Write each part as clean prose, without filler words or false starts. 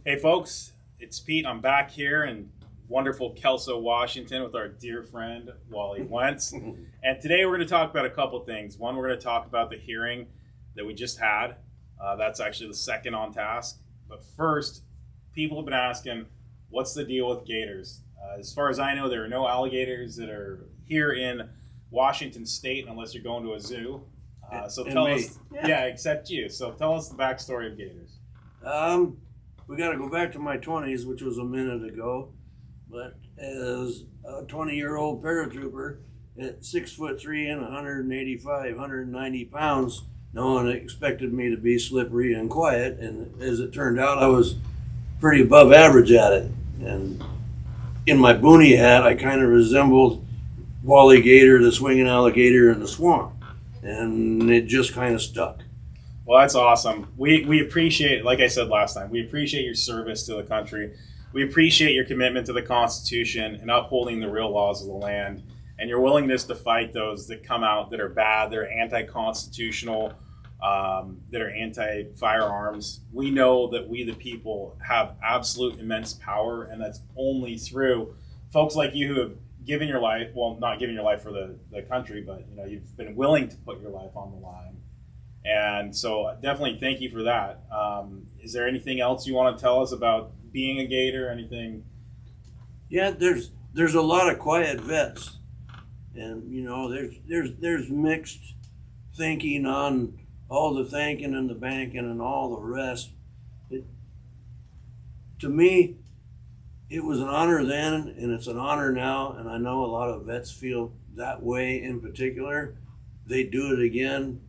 Hey, folks, it's Pete. I'm back here in wonderful Kelso, Washington, with our dear friend Wally Wentz. And today we're going to talk about a couple things. One, we're going to talk about the hearing that we just had. That's actually the second on task. But first, people have been asking, what's the deal with gators? As far as I know, there are no alligators that are here in Washington State unless you're going to a zoo. So tell us, yeah, except you. So tell us the backstory of gators. We got to go back to my 20s, which was a minute ago. But as a 20-year-old paratrooper at 6'3" and 185, 190 pounds, no one expected me to be slippery and quiet. And as it turned out, I was pretty above average at it. And in my boonie hat, I kind of resembled Wally Gator, the swinging alligator in the swamp. And it just kind of stuck. Well, that's awesome. We appreciate, like I said last time, we appreciate your service to the country. We appreciate your commitment to the Constitution and upholding the real laws of the land, and your willingness to fight those that come out that are bad, that are anti-constitutional, that are anti-firearms. We know that we, the people, have absolute immense power, and that's only through folks like you who have given your life, well, not giving your life for the country, but you've been willing to put your life on the line. And so definitely thank you for that. Is there anything else you want to tell us about being a Gator? Anything? Yeah, there's a lot of quiet vets, and there's mixed thinking on all the thanking and the banking and all the rest. To me, it was an honor then, and it's an honor now, and I know a lot of vets feel that way in particular. They do it again.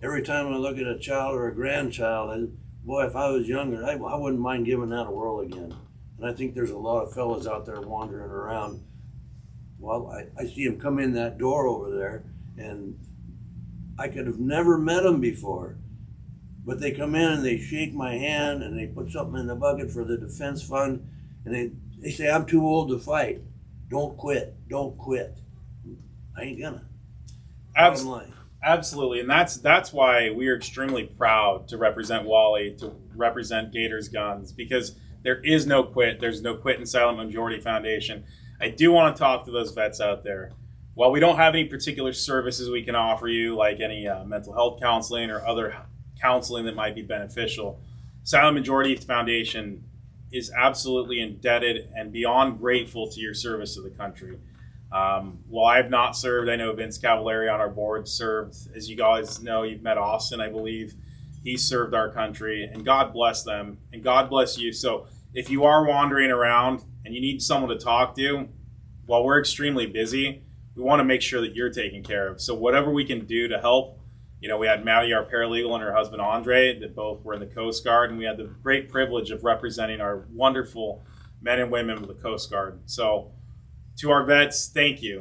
Every time I look at a child or a grandchild, boy, if I was younger, I wouldn't mind giving that a whirl again. And I think there's a lot of fellas out there wandering around. Well, I see them come in that door over there, and I could have never met them before. But they come in and they shake my hand and they put something in the bucket for the defense fund, and they say, I'm too old to fight. Don't quit. Don't quit. I ain't gonna. Bottom line. Absolutely, and that's why we are extremely proud to represent Wally, to represent Gators Guns, because there is no quit. There's no quit in Silent Majority Foundation. I do want to talk to those vets out there. While we don't have any particular services we can offer you, like any mental health counseling or other counseling that might be beneficial, Silent Majority Foundation is absolutely indebted and beyond grateful to your service to the country. While I have not served, I know Vince Cavallari on our board served. As you guys know, you've met Austin, I believe. He served our country, and God bless them, and God bless you. So if you are wandering around and you need someone to talk to, while we're extremely busy, we want to make sure that you're taken care of. So whatever we can do to help, we had Maddie, our paralegal, and her husband Andre, that both were in the Coast Guard, and we had the great privilege of representing our wonderful men and women of the Coast Guard. So to our vets, thank you.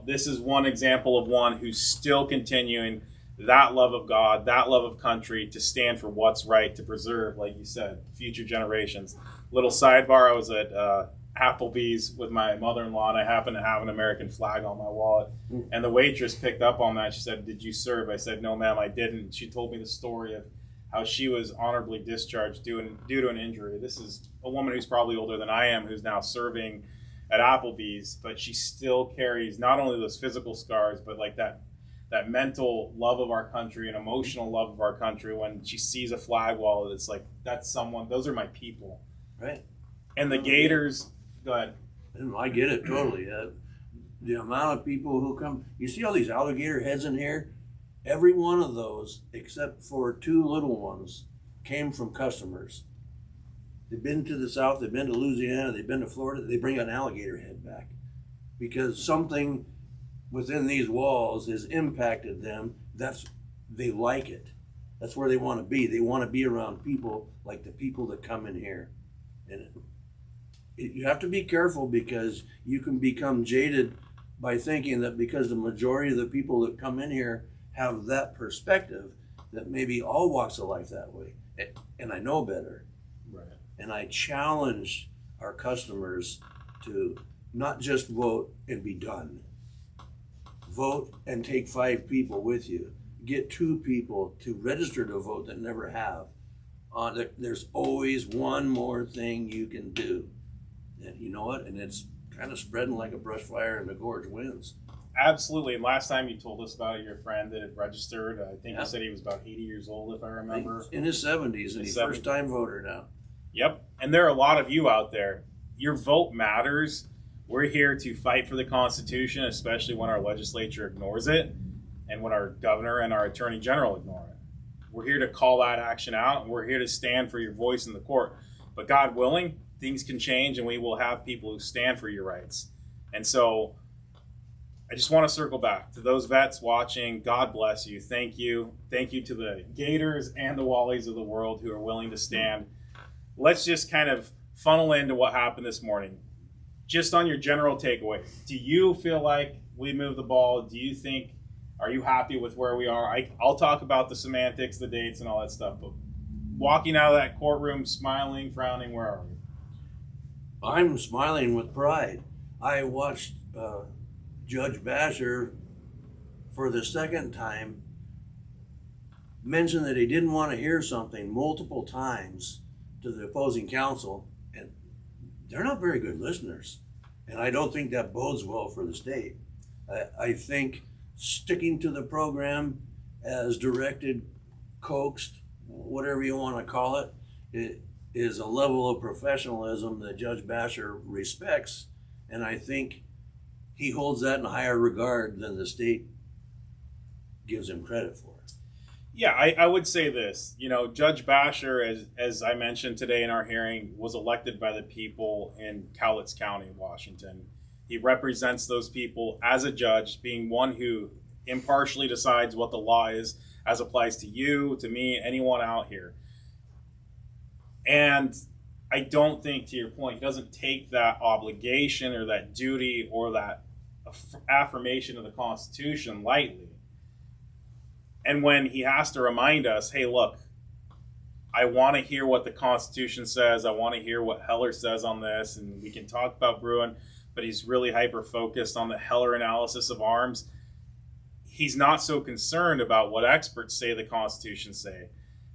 This is one example of one who's still continuing that love of God, that love of country, to stand for what's right, to preserve, like you said, future generations. Little sidebar, I was at Applebee's with my mother-in-law, and I happened to have an American flag on my wallet. And the waitress picked up on that. She said, "Did you serve?" I said, "No, ma'am, I didn't." She told me the story of how she was honorably discharged due to an injury. This is a woman who's probably older than I am, who's now serving at Applebee's, but she still carries not only those physical scars, but like that mental love of our country and emotional love of our country. When she sees a flag wall, it's like, that's someone, those are my people. Right. And the Gators, go ahead. I get it totally. The amount of people who come, you see all these alligator heads in here? Every one of those, except for two little ones, came from customers. They've been to the South, they've been to Louisiana, they've been to Florida, they bring an alligator head back because something within these walls has impacted them. They like it. That's where they want to be. They want to be around people like the people that come in here. And you have to be careful, because you can become jaded by thinking that because the majority of the people that come in here have that perspective, that maybe all walks of life that way. And I know better. Right. And I challenge our customers to not just vote and be done. Vote and take 5 people with you. Get 2 people to register to vote that never have. There's always one more thing you can do. And you know what? And it's kind of spreading like a brush fire in the gorge winds. Absolutely. And last time you told us about your friend that had registered, I think you said he was about 80 years old, if I remember. In his 70s, and he's a first-time voter now. Yep. And there are a lot of you out there. Your vote matters. We're here to fight for the Constitution, especially when our legislature ignores it and when our governor and our attorney general ignore it. We're here to call that action out, and we're here to stand for your voice in the court. But God willing, things can change, and we will have people who stand for your rights. And so I just want to circle back to those vets watching. God bless you. Thank you. Thank you to the Gators and the Wallies of the world who are willing to stand. Let's just kind of funnel into what happened this morning. Just on your general takeaway, do you feel like we moved the ball? Do you think, are you happy with where we are? I'll talk about the semantics, the dates, and all that stuff. But walking out of that courtroom, smiling, frowning, where are we? I'm smiling with pride. I watched Judge Bashur for the second time mention that he didn't want to hear something multiple times to the opposing counsel, and they're not very good listeners. And I don't think that bodes well for the state. I think sticking to the program as directed, coaxed, whatever you want to call it, it is a level of professionalism that Judge Bashur respects, and I think he holds that in higher regard than the state gives him credit for. Yeah, I would say this. You know, Judge Bashur, as I mentioned today in our hearing, was elected by the people in Cowlitz County, Washington. He represents those people as a judge, being one who impartially decides what the law is as applies to you, to me, anyone out here. And I don't think, to your point, he doesn't take that obligation or that duty or that affirmation of the Constitution lightly. And when he has to remind us, hey, look, I want to hear what the Constitution says. I want to hear what Heller says on this. And we can talk about Bruin, but he's really hyper-focused on the Heller analysis of arms. He's not so concerned about what experts say the Constitution say.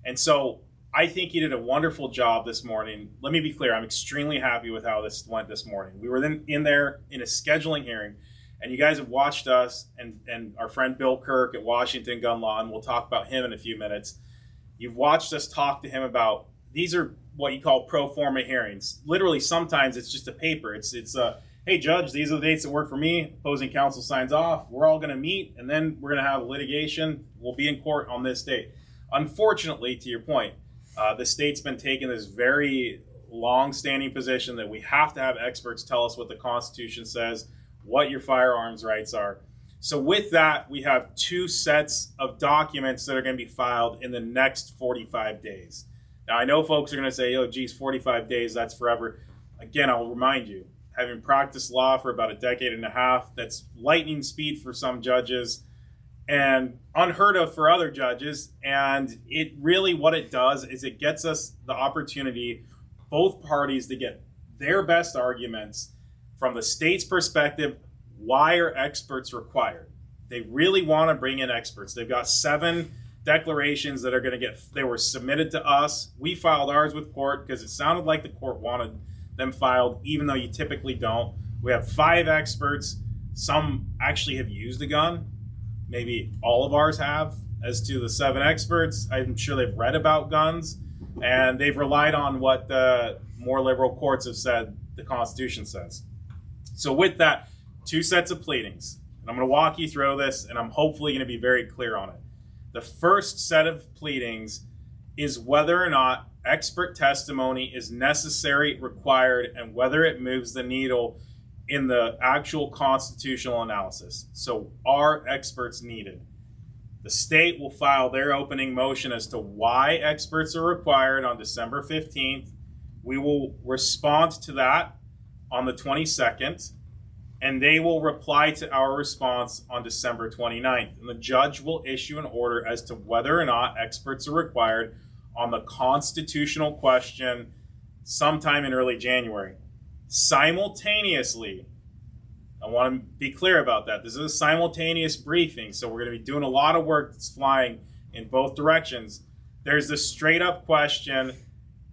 And so I think he did a wonderful job this morning. Let me be clear. I'm extremely happy with how this went this morning. We were then in there in a scheduling hearing, and you guys have watched us and our friend Bill Kirk at Washington Gun Law, and we'll talk about him in a few minutes. You've watched us talk to him about, these are what you call pro forma hearings. Literally, sometimes it's just a paper. It's hey, Judge, these are the dates that work for me. Opposing counsel signs off. We're all going to meet, and then we're going to have litigation. We'll be in court on this date. Unfortunately, to your point, the state's been taking this very long-standing position that we have to have experts tell us what the Constitution says, what your firearms rights are. So with that, we have two sets of documents that are going to be filed in the next 45 days. Now, I know folks are going to say, oh, geez, 45 days, that's forever. Again, I'll remind you, having practiced law for about a decade and a half, that's lightning speed for some judges and unheard of for other judges. And it really, what it does is it gets us the opportunity, both parties, to get their best arguments from the state's perspective. Why are experts required? They really want to bring in experts. They've got 7 declarations that are going to they were submitted to us. We filed ours with court because it sounded like the court wanted them filed, even though you typically don't. We have 5 experts. Some actually have used a gun. Maybe all of ours have. As to the 7 experts, I'm sure they've read about guns, and they've relied on what the more liberal courts have said the Constitution says. So with that, 2 sets of pleadings. And I'm going to walk you through this, and I'm hopefully going to be very clear on it. The first set of pleadings is whether or not expert testimony is necessary, required, and whether it moves the needle in the actual constitutional analysis. So are experts needed? The state will file their opening motion as to why experts are required on December 15th. We will respond to that on the 22nd, and they will reply to our response on December 29th. And the judge will issue an order as to whether or not experts are required on the constitutional question sometime in early January. Simultaneously, I want to be clear about that. This is a simultaneous briefing, so we're going to be doing a lot of work that's flying in both directions. There's the straight up question,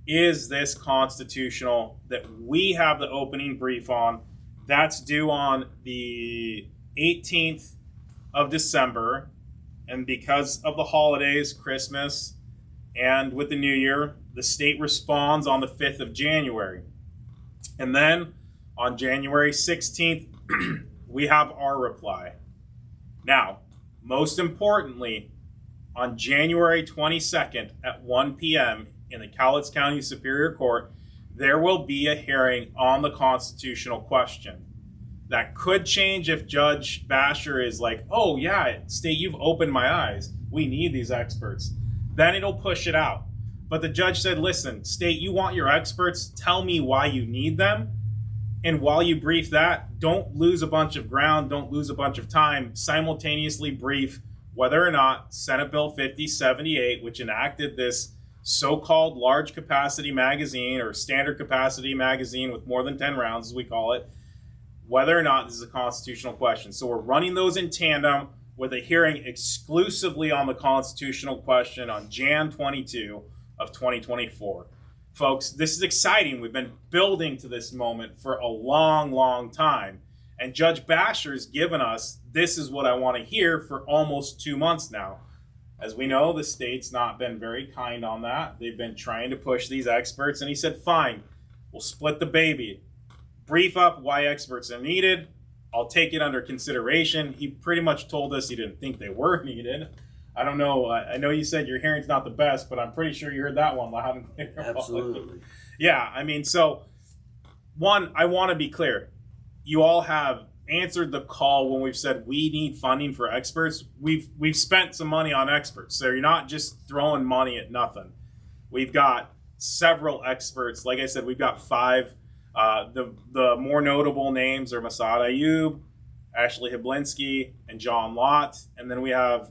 is this constitutional, that we have the opening brief on. That's due on the 18th of December. And because of the holidays, Christmas, and with the New Year, the state responds on the 5th of January. And then on January 16th, we have our reply. Now, most importantly, on January 22nd at 1 p.m. in the Cowlitz County Superior Court, there will be a hearing on the constitutional question. That could change if Judge Bashur is like, oh yeah, state, you've opened my eyes. We need these experts. Then it'll push it out. But the judge said, listen, state, you want your experts, tell me why you need them. And while you brief that, don't lose a bunch of ground, don't lose a bunch of time. Simultaneously brief whether or not Senate Bill 5078, which enacted this so-called large capacity magazine or standard capacity magazine with more than 10 rounds, as we call it, whether or not this is a constitutional question. So we're running those in tandem with a hearing exclusively on the constitutional question on Jan 22 of 2024. Folks, this is exciting. We've been building to this moment for a long, long time. And Judge Bashur's given us, this is what I want to hear, for almost 2 months now. As we know, the state's not been very kind on that. They've been trying to push these experts, and he said, fine, we'll split the baby. Brief up why experts are needed. I'll take it under consideration. He pretty much told us he didn't think they were needed. I don't know. I know you said your hearing's not the best, but I'm pretty sure you heard that one loud and clear. Absolutely. Yeah, I mean, so, one, I want to be clear. You all have answered the call when we've said we need funding for experts. We've spent some money on experts, so you're not just throwing money at nothing. We've got several experts. Like I said, we've got 5. The more notable names are Masad Ayub, Ashley Hiblinski, and John Lott. And then we have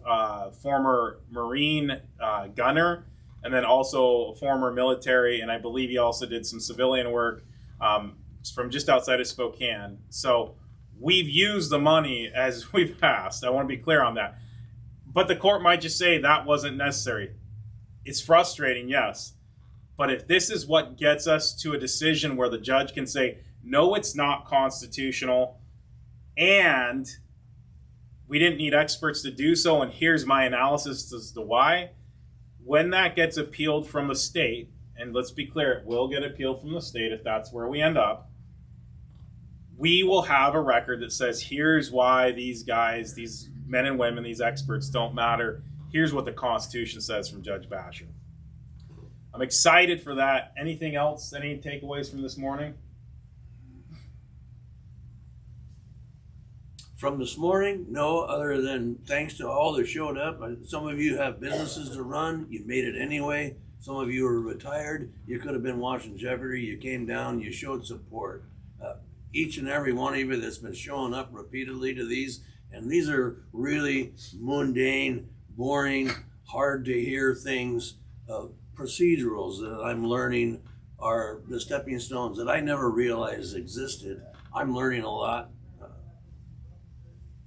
former Marine gunner, and then also a former military, and I believe he also did some civilian work from just outside of Spokane. So we've used the money as we've asked. I want to be clear on that. But the court might just say that wasn't necessary. It's frustrating, yes. But if this is what gets us to a decision where the judge can say, no, it's not constitutional, and we didn't need experts to do so, and here's my analysis as to why, when that gets appealed from the state, and let's be clear, it will get appealed from the state if that's where we end up, we will have a record that says, here's why these guys, these men and women, these experts don't matter. Here's what the Constitution says from Judge Bashur. I'm excited for that. Anything else? Any takeaways from this morning? From this morning, no, other than thanks to all that showed up. Some of you have businesses to run. You made it anyway. Some of you are retired. You could have been watching Jeopardy. You came down. You showed support. Each and every one of you that's been showing up repeatedly to these, and these are really mundane, boring, hard to hear things, procedurals that I'm learning are the stepping stones that I never realized existed. I'm learning a lot.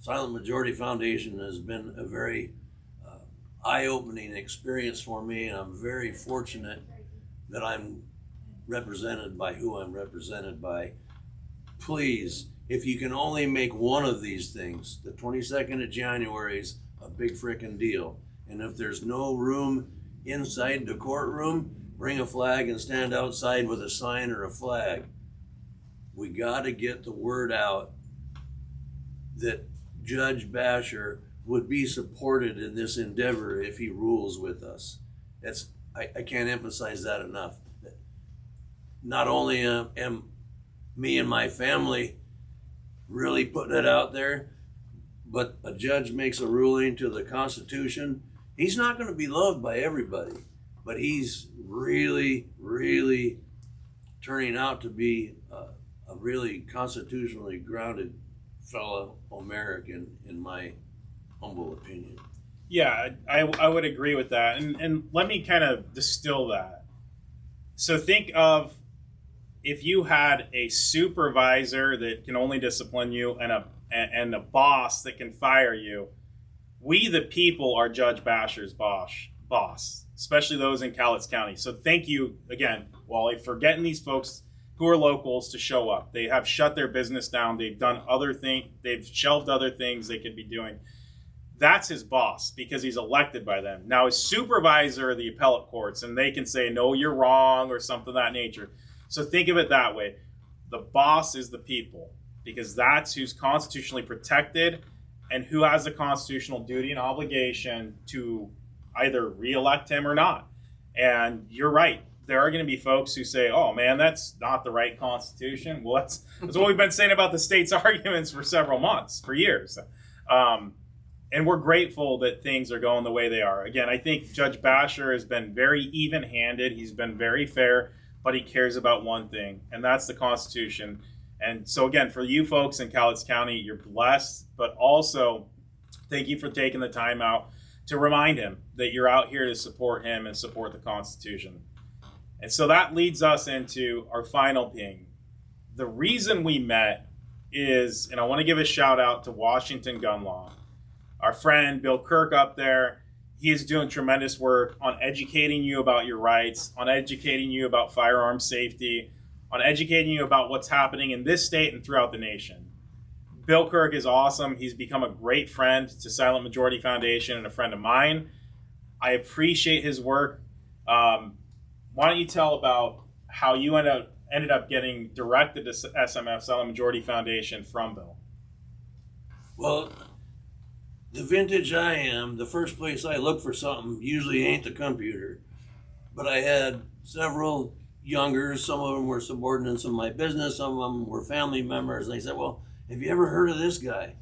Silent Majority Foundation has been a very eye-opening experience for me, and I'm very fortunate that I'm represented by who I'm represented by. Please, if you can only make one of these things, the 22nd of January is a big frickin' deal. And if there's no room inside the courtroom, bring a flag and stand outside with a sign or a flag. We got to get the word out that Judge Bashur would be supported in this endeavor if he rules with us. I can't emphasize that enough. Not only am me and my family really putting it out there, but a judge makes a ruling to the Constitution. He's not going to be loved by everybody, but he's really, really turning out to be a really constitutionally grounded fellow American, in my humble opinion. Yeah, I would agree with that. And let me kind of distill that. So think of if you had a supervisor that can only discipline you and a boss that can fire you. We, the people, are Judge Bashur's boss. boss, especially those in Cowlitz County. So thank you again, Wally, for getting these folks who are locals to show up. They have shut their business down. They've done other things. They've shelved other things they could be doing. That's his boss because he's elected by them. Now, his supervisor are the appellate courts, and they can say, no, you're wrong or something of that nature. So think of it that way. The boss is the people because that's who's constitutionally protected and who has the constitutional duty and obligation to either reelect him or not. And you're right. There are going to be folks who say, oh, man, that's not the right Constitution. Well, that's what we've been saying about the state's arguments for several months, for years. And we're grateful that things are going the way they are. Again, I think Judge Bashur has been very even-handed. He's been very fair, but he cares about one thing, and that's the Constitution. And so, again, for you folks in Cowlitz County, you're blessed, but also thank you for taking the time out to remind him that you're out here to support him and support the Constitution. And so that leads us into our final ping. The reason we met is, and I want to give a shout out to Washington Gun Law. Our friend Bill Kirk up there, he is doing tremendous work on educating you about your rights, on educating you about firearm safety, on educating you about what's happening in this state and throughout the nation. Bill Kirk is awesome. He's become a great friend to Silent Majority Foundation and a friend of mine. I appreciate his work. Why don't you tell about how you ended up getting directed to SMF, Silent Majority Foundation, from Bill? Well, the vintage I am, the first place I look for something usually ain't the computer. But I had several youngers, some of them were subordinates of my business, some of them were family members. And they said, well, have you ever heard of this guy?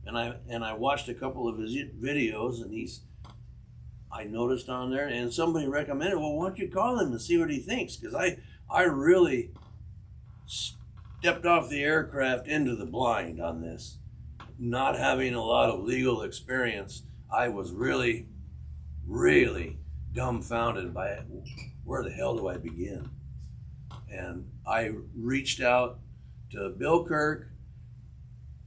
And I watched a couple of his videos, and I noticed on there, and somebody recommended, well, why don't you call him and see what he thinks? Because I really stepped off the aircraft into the blind on this. Not having a lot of legal experience, I was really, really dumbfounded by it. Where the hell do I begin? And I reached out to Bill Kirk,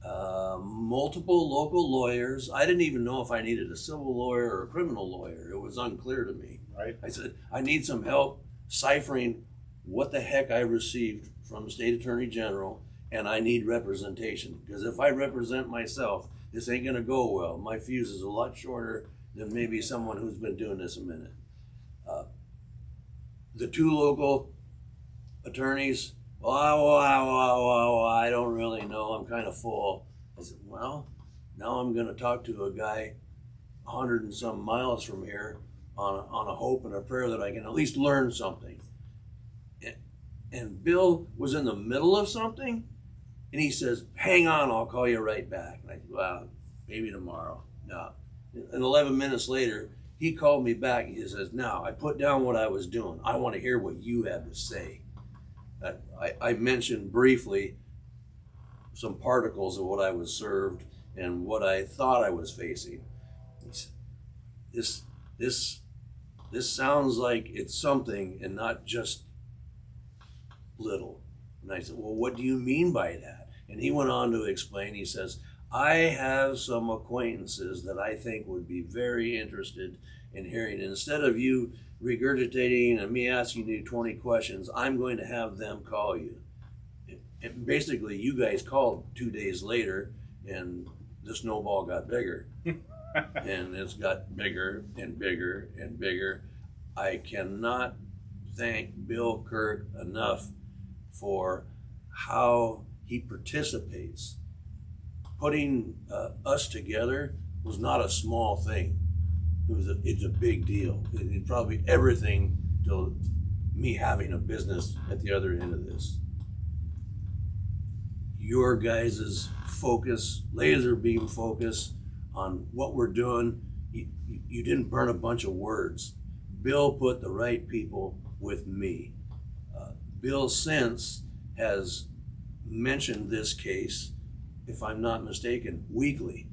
multiple local lawyers. I didn't even know if I needed a civil lawyer or a criminal lawyer. It was unclear to me. Right. I said, I need some help ciphering what the heck I received from the state attorney general, and I need representation. Because if I represent myself, this ain't gonna go well. My fuse is a lot shorter than maybe someone who's been doing this a minute. The two local attorneys, I don't really know. I'm kind of full. I said, well, now I'm going to talk to a guy 100 and some miles from here on a hope and a prayer that I can at least learn something. And Bill was in the middle of something, and he says, hang on, I'll call you right back. And I said, well, maybe tomorrow. No. And 11 minutes later, he called me back. He says, now, I put down what I was doing. I want to hear what you have to say. I mentioned briefly some particles of what I was served and what I thought I was facing. He said, this sounds like it's something and not just little. And I said, well, what do you mean by that? And he went on to explain. He says, I have some acquaintances that I think would be very interested in hearing. And instead of you regurgitating and me asking you 20 questions, I'm going to have them call you. And basically, you guys called 2 days later, and the snowball got bigger. And it's got bigger and bigger and bigger. I cannot thank Bill Kirk enough for how he participates. Putting us together was not a small thing. It's a big deal. It's probably everything to me having a business at the other end of this. Your guys' focus, laser beam focus on what we're doing, you didn't burn a bunch of words. Bill put the right people with me. Bill since has mentioned this case, if I'm not mistaken, weekly.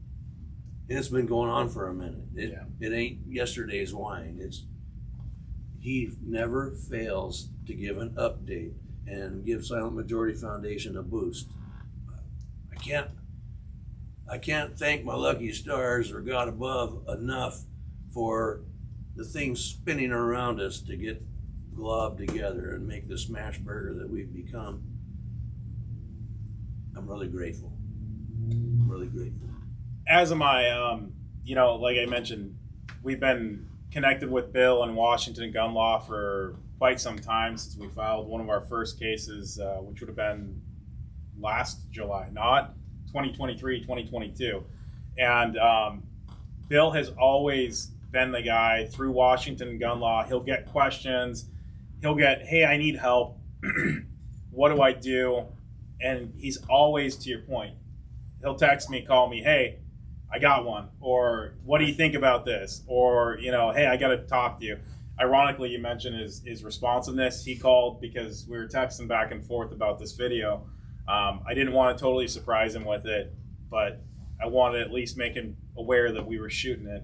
And it's been going on for a minute. It ain't yesterday's wine. He never fails to give an update and give Silent Majority Foundation a boost. I can't thank my lucky stars or God above enough for the things spinning around us to get globbed together and make the smash burger that we've become. I'm really grateful. Really grateful. As am I. Like I mentioned, we've been connected with Bill in Washington gun law for quite some time since we filed one of our first cases, which would have been last July, not 2023, 2022. And Bill has always been the guy through Washington gun law. He'll get questions. He'll get, hey, I need help. What do I do? And he's always to your point. He'll text me, call me, hey, I got one. Or what do you think about this? Or, hey, I got to talk to you. Ironically, you mentioned his responsiveness. He called because we were texting back and forth about this video. I didn't want to totally surprise him with it, but I wanted to at least make him aware that we were shooting it.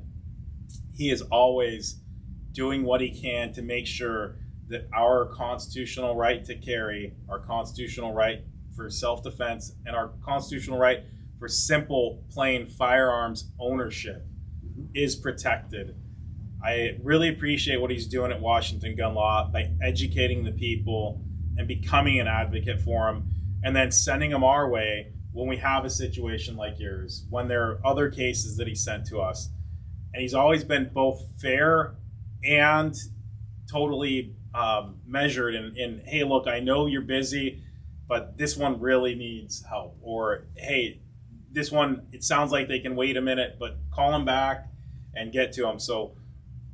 He is always doing what he can to make sure that our constitutional right to carry, our constitutional right for self-defense, and our constitutional right for simple, plain firearms ownership is protected. I really appreciate what he's doing at Washington Gun Law by educating the people and becoming an advocate for them, and then sending them our way when we have a situation like yours, when there are other cases that he sent to us. And he's always been both fair and totally measured in, hey, look, I know you're busy, but this one really needs help. Or, hey, this one, it sounds like they can wait a minute, but call him back and get to him. So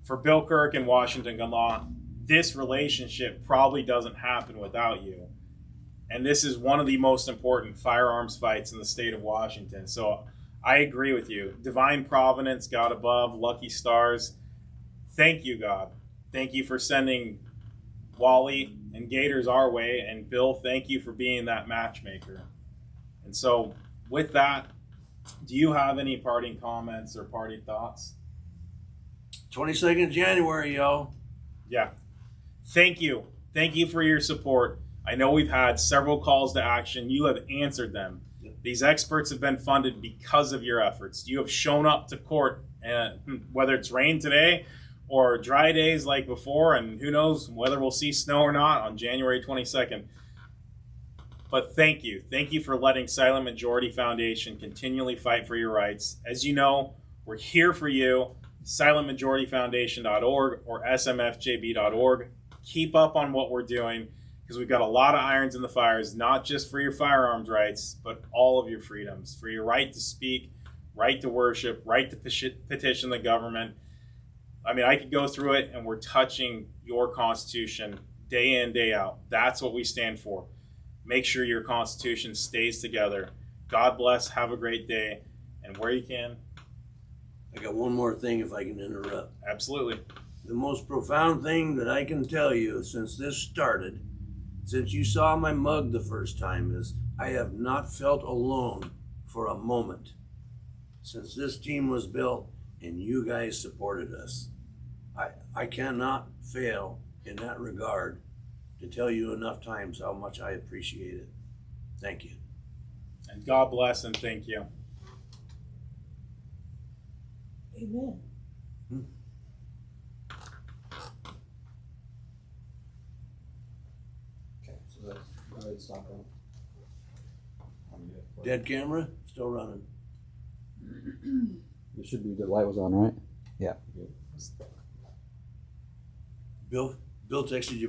for Bill Kirk and Washington Gun Law, this relationship probably doesn't happen without you. And this is one of the most important firearms fights in the state of Washington. So I agree with you. Divine providence, God above, lucky stars. Thank you, God. Thank you for sending Wally and Gators our way. And Bill, thank you for being that matchmaker. And so with that, do you have any parting comments or parting thoughts? 22nd of January, y'all. Yeah. Thank you. Thank you for your support. I know we've had several calls to action. You have answered them. These experts have been funded because of your efforts. You have shown up to court, whether it's rain today or dry days like before, and who knows whether we'll see snow or not on January 22nd. But thank you. Thank you for letting Silent Majority Foundation continually fight for your rights. As you know, we're here for you. SilentMajorityFoundation.org or smfjb.org. Keep up on what we're doing, because we've got a lot of irons in the fires, not just for your firearms rights, but all of your freedoms, for your right to speak, right to worship, right to petition the government. I mean, I could go through it, and we're touching your Constitution day in, day out. That's what we stand for. Make sure your Constitution stays together. God bless. Have a great day. And where you can. I got one more thing if I can interrupt. Absolutely. The most profound thing that I can tell you since this started, since you saw my mug the first time, is I have not felt alone for a moment since this team was built and you guys supported us. I cannot fail in that regard to tell you enough times how much I appreciate it. Thank you. And God bless and thank you. Amen. Okay, so that's go ahead and stop that. Dead camera, still running. It should be, the light was on, right? Yeah. Good. Bill texted you